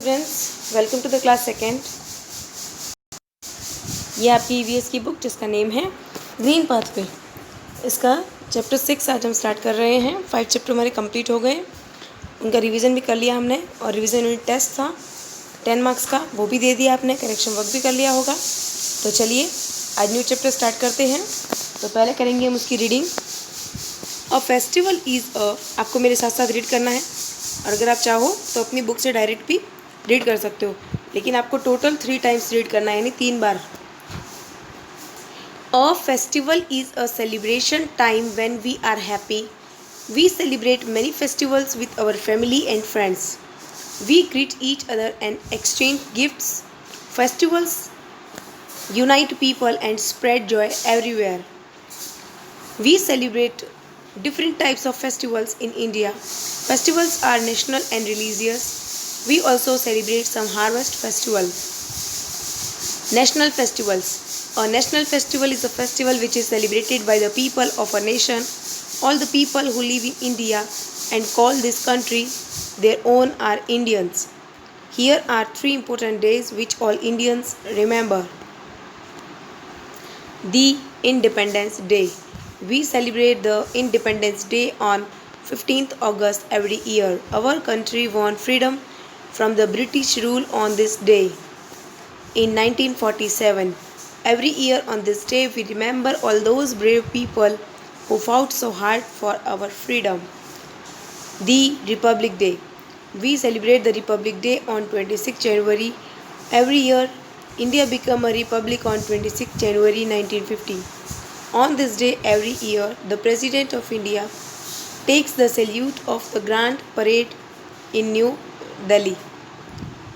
Friends, welcome to the class second. ये आपकी EVS की बुक जिसका नेम है ग्रीन पाथवे। इसका चैप्टर 6 आज हम स्टार्ट कर रहे हैं। 5 चैप्टर हमारे कंप्लीट हो गए, उनका रिवीजन भी कर लिया हमने और रिवीजन यूनिट टेस्ट था 10 मार्क्स का, वो भी दे दिया आपने, करेक्शन वर्क भी कर लिया होगा। तो चलिए आज न्यू चैप्टर स्टार्ट करते हैं। तो पहले करेंगे हम उसकी रीडिंग। अ फेस्टिवल इज़ अ, आपको मेरे साथ साथ रीड करना है और अगर आप चाहो तो अपनी बुक से डायरेक्ट भी रीड कर सकते हो, लेकिन आपको टोटल 3 टाइम्स रीड करना है, यानी 3 बार। A festival is a celebration time when we are happy. We celebrate many festivals with our family and friends. We greet each other and exchange gifts. Festivals unite people and spread joy everywhere. We celebrate different types of festivals in India. Festivals are national and religious. We also celebrate some harvest festivals. National festivals. A national festival is a festival which is celebrated by the people of a nation. All the people who live in India and call this country their own are Indians. Here are 3 important days which all Indians remember. The Independence Day. We celebrate the Independence Day on 15th August every year. Our country won freedom from the British rule on this day in 1947. Every year on this day we remember all those brave people who fought so hard for our freedom. The Republic Day. We celebrate the Republic Day on 26 January. Every year, India became a republic on 26 January 1950. On this day every year, the President of India takes the salute of the Grand Parade in New Delhi.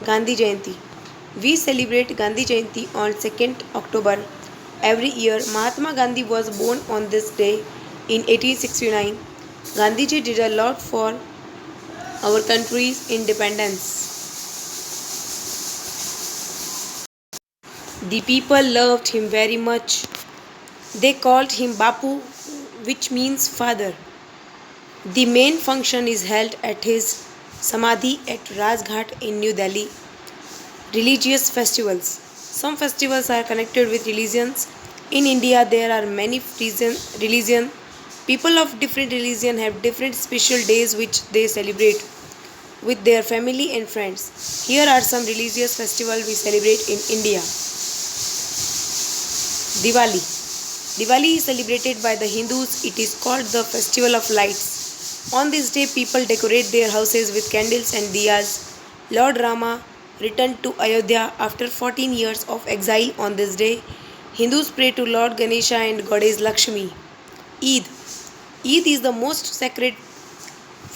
Gandhi Jayanti. We celebrate Gandhi Jayanti on 2nd October. Every year, Mahatma Gandhi was born on this day in 1869. Gandhiji did a lot for our country's independence. The people loved him very much. They called him Bapu, which means father. The main function is held at his Samadhi at Rajghat in New Delhi. Religious festivals. Some festivals are connected with religions. In India, there are many religions. People of different religion have different special days which they celebrate with their family and friends. Here are some religious festivals we celebrate in India. Diwali. Diwali is celebrated by the Hindus. It is called the Festival of Lights. On this day, people decorate their houses with candles and diyas. Lord Rama returned to Ayodhya after 14 years of exile on this day. Hindus pray to Lord Ganesha and Goddess Lakshmi. Eid. Eid is the most sacred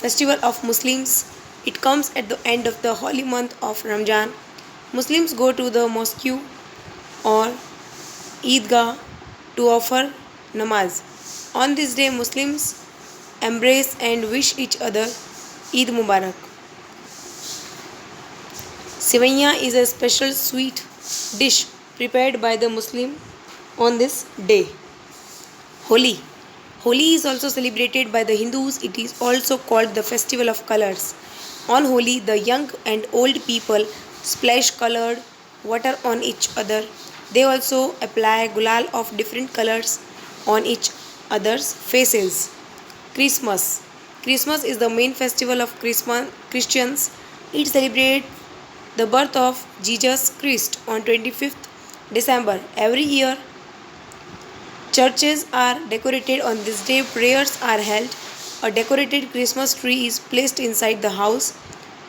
festival of Muslims. It comes at the end of the holy month of Ramzan. Muslims go to the mosque or Eidgah to offer namaz. On this day, Muslims embrace and wish each other Eid Mubarak. Sevaiya is a special sweet dish prepared by the Muslim on this day. Holi. Holi is also celebrated by the Hindus. It is also called the festival of colors. On Holi, the young and old people splash colored water on each other. They also apply gulal of different colors on each other's faces. Christmas. Christmas is the main festival of Christians. It celebrates the birth of Jesus Christ on 25th December. Every year, churches are decorated on this day. Prayers are held. A decorated Christmas tree is placed inside the house.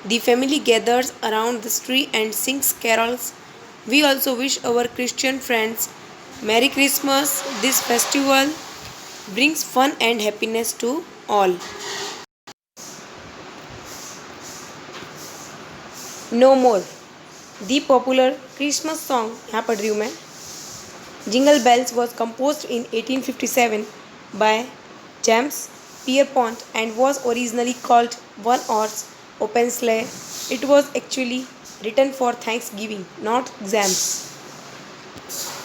The family gathers around the tree and sings carols. We also wish our Christian friends Merry Christmas. This festival brings fun and happiness to all. No More. The popular Christmas song, यहाँ पढ़ रही हूँ मैं, Jingle Bells was composed in 1857 by James Pierpont and was originally called One Horse Open Sleigh. It was actually written for Thanksgiving, not exams.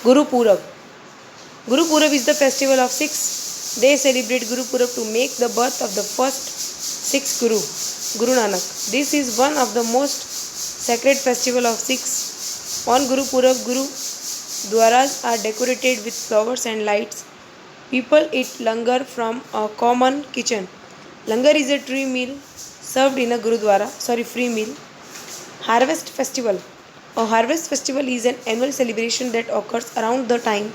Guru Purab. Guru Purab is the festival of Sikhs. They celebrate Guru Purab to make the birth of the first Sikh Guru, Guru Nanak. This is one of the most sacred festival of Sikhs. On Guru Purab, Gurudwaras are decorated with flowers and lights. People eat langar from a common kitchen. Langar is a free meal served in a Gurudwara. Free meal. Harvest Festival. A harvest festival is an annual celebration that occurs around the time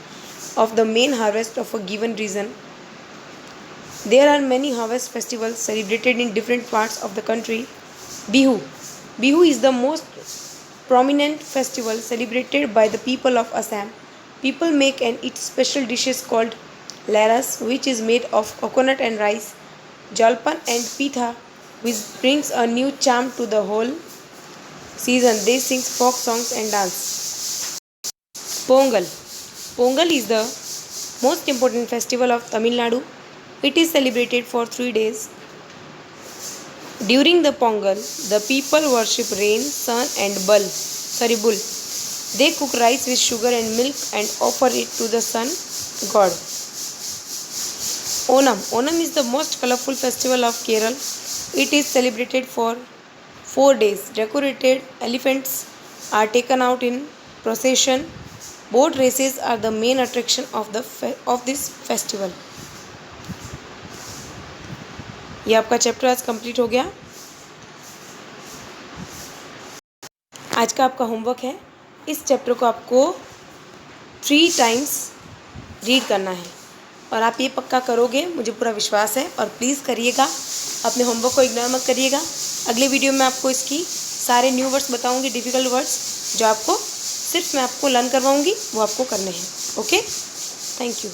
of the main harvest of a given region. There are many harvest festivals celebrated in different parts of the country. Bihu. Bihu is the most prominent festival celebrated by the people of Assam. People make and eat special dishes called laras, which is made of coconut and rice, jalpan and pitha, which brings a new charm to the whole season. They sing folk songs and dance. Pongal. Pongal is the most important festival of Tamil Nadu. It is celebrated for 3 days. During the Pongal, the people worship rain, sun and bull. They cook rice with sugar and milk and offer it to the sun god. Onam. Onam is the most colorful festival of Kerala. It is celebrated for 4 days. Decorated elephants are taken out in procession. Boat races are the main attraction of this festival. ये आपका chapter आज complete हो गया. आज का आपका homework है, इस चैप्टर को आपको 3 टाइम्स रीड करना है और आप ये पक्का करोगे, मुझे पूरा विश्वास है. और प्लीज़ करिएगा, अपने होमवर्क को इग्नोर मत करिएगा. अगले वीडियो में आपको इसकी सारे न्यू वर्ड्स बताऊंगी, डिफ़िकल्ट वर्ड्स जो आपको सिर्फ मैं आपको लर्न करवाऊंगी, वो आपको करने हैं. Okay, thank you.